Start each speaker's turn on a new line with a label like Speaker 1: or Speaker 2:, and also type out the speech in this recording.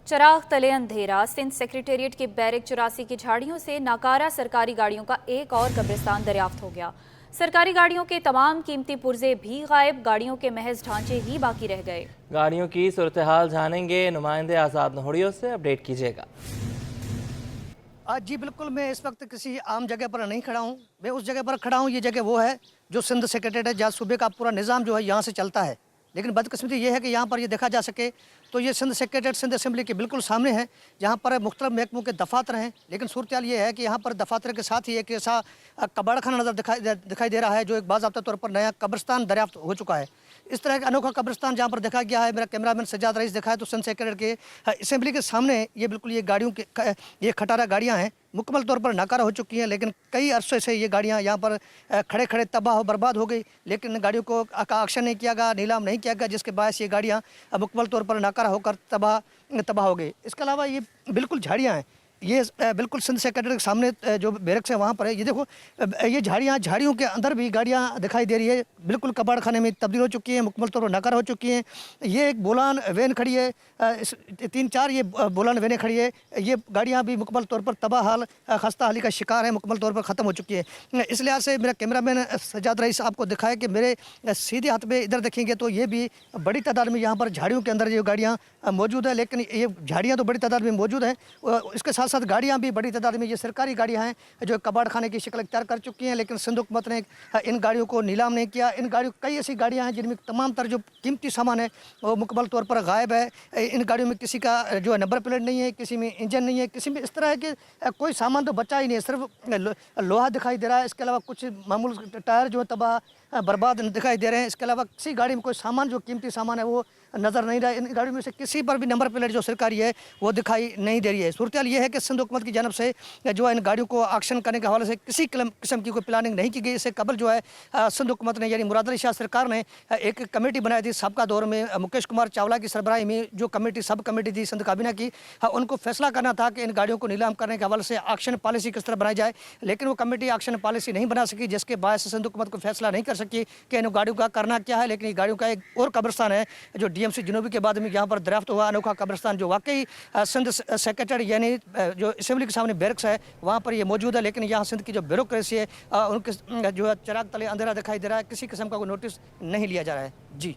Speaker 1: चराग तले अंधेरा। सिंध सेक्रेटेरिएट के बैरक 84 की झाड़ियों से नाकारा सरकारी गाड़ियों का एक और कब्रिस्तान दरियाफ्त हो गया। सरकारी गाड़ियों के तमाम कीमती पुर्जे भी गायब, गाड़ियों के महज ढांचे ही बाकी रह गए।
Speaker 2: गाड़ियों की सूरत हाल जानेंगे, नुमाइंदे आज़ाद नहोड़ियों से अपडेट कीजिएगा।
Speaker 3: जी बिल्कुल, मैं इस वक्त किसी आम जगह पर नहीं खड़ा हूँ। मैं उस जगह पर खड़ा हूँ, ये जगह वो है जो सिंध सेक्रेटेरिएट है, जहाँ सूबे का पूरा निज़ाम जो है यहाँ से चलता है। लेकिन बदकिस्मती ये है कि यहाँ पर ये देखा जा सके तो ये सिंध सेक्रेटेरिएट सिंध असेंबली के बिल्कुल सामने है, जहाँ पर मुख्तलिफ महकमों के दफातर हैं। लेकिन सूरत हाल ये है कि यहाँ पर दफातर के साथ ही एक ऐसा कबाड़ खाना नज़र दिखाई दे रहा है, जो एक बाज़ाब्ता तौर पर नया कब्रिस्तान दरियाफ्त हो चुका है। इस तरह का अनोखा कब्रिस्तान जहाँ पर देखा गया है, मेरा कैमरामैन सज्जाद रईस देखा है तो सिंध सेक्रेटेरिएट के असेंबली के सामने ये बिल्कुल ये गाड़ियों के ये खटारा गाड़ियाँ हैं, मुकम्मल तौर पर नाकारा हो चुकी हैं। लेकिन कई अरसे से ये गाड़ियाँ यहाँ पर खड़े खड़े तबाह बर्बाद हो गई, लेकिन गाड़ियों को एक्शन नहीं किया गया, नीलाम नहीं किया गया, जिसके बायस ये गाड़ियाँ मुकम्मल तौर पर नाकारा होकर तबाह हो गई। इसके अलावा ये बिल्कुल झाड़ियाँ हैं, ये बिल्कुल सिंध सेक्रेटेरिएट के सामने जो बैरक्स है वहाँ पर है। ये देखो, ये झाड़ियों के अंदर भी गाड़ियाँ दिखाई दे रही है, बिल्कुल कबाड़ खाने में तब्दील हो चुकी है, मुकम्मल तौर पर नाकारा हो चुकी हैं। ये एक बोलान वैन खड़ी है, 3-4 ये बोलान वैनें खड़ी है। ये गाड़ियाँ भी मुकम्मल तौर पर तबाह हाल, खस्ता हाली का शिकार है, मुकम्मल तौर पर ख़त्म हो चुकी है। इस लिहाज से मेरा कैमरामैन सज्जाद रईस आपको दिखाया कि मेरे सीधे हाथ में इधर देखेंगे तो ये भी बड़ी तादाद में यहाँ पर झाड़ियों के अंदर ये गाड़ियाँ मौजूद है। लेकिन ये झाड़ियाँ तो बड़ी तादाद में मौजूद हैं, इसके साथ साथ गाड़ियाँ भी बड़ी तादाद में, ये सरकारी गाड़ियाँ हैं जो कबाड़ खाने की शक्ल इख्तियार कर चुकी हैं। लेकिन सिंध हुकूमत ने इन गाड़ियों को नीलाम नहीं किया। इन गाड़ियों कई ऐसी गाड़ियाँ हैं जिनमें तमाम तर जो कीमती सामान है वो मुकम्मल तौर पर गायब है। इन गाड़ियों में किसी का जो है नंबर प्लेट नहीं है, किसी में इंजन नहीं है, किसी में इस तरह है कि कोई सामान तो बचा ही नहीं है, सिर्फ लोहा दिखाई दे रहा है। इसके अलावा कुछ मामूल टायर जो है तबाह बर्बाद दिखाई दे रहे हैं। इसके अलावा किसी गाड़ी में कोई सामान जो कीमती सामान है वो नज़र नहीं रहा है। इन गाड़ियों में से किसी पर भी नंबर प्लेट जो सरकारी है वो दिखाई नहीं दे रही है। सूरत हाल ये है कि सिंध हुकूमत की जानब से जो है इन गाड़ियों को ऑक्शन करने के हवाले से किसी किस्म की कोई प्लानिंग नहीं की गई। इससे कबल जो है सिंध हुकूमत ने यानी मुराद अली शाह सरकार ने एक कमेटी बनाई थी सबका दौर में, मुकेश कुमार चावला की सरबराही में जो कमेटी सब कमेटी थी सिंध काबीना की, उनको फैसला करना था कि इन गाड़ियों को नीलाम करने के हवाले से ऑक्शन पॉलिसी किस तरह बनाई जाए। लेकिन वो कमेटी ऑक्शन पॉलिसी नहीं बना सकी, जिसके बायस सिंध हुकूमत को फैसला नहीं कर सकी कि इन गाड़ियों का करना क्या है। लेकिन ये गाड़ियों का एक और कब्रिस्तान है जो DMC जनूबी के बाद में यहाँ पर दरियाफ्त हुआ, अनोखा कब्रिस्तान जो वाकई सिंध सेक्रेटेरिएट यानी जो असेंबली के सामने बैरक्स है वहाँ पर ये मौजूद है। लेकिन यहाँ सिंध की जो ब्यूरोक्रेसी है उनके जो है चराग तले अंधेरा दिखाई दे रहा है, किसी किस्म का कोई नोटिस नहीं लिया जा रहा है। जी।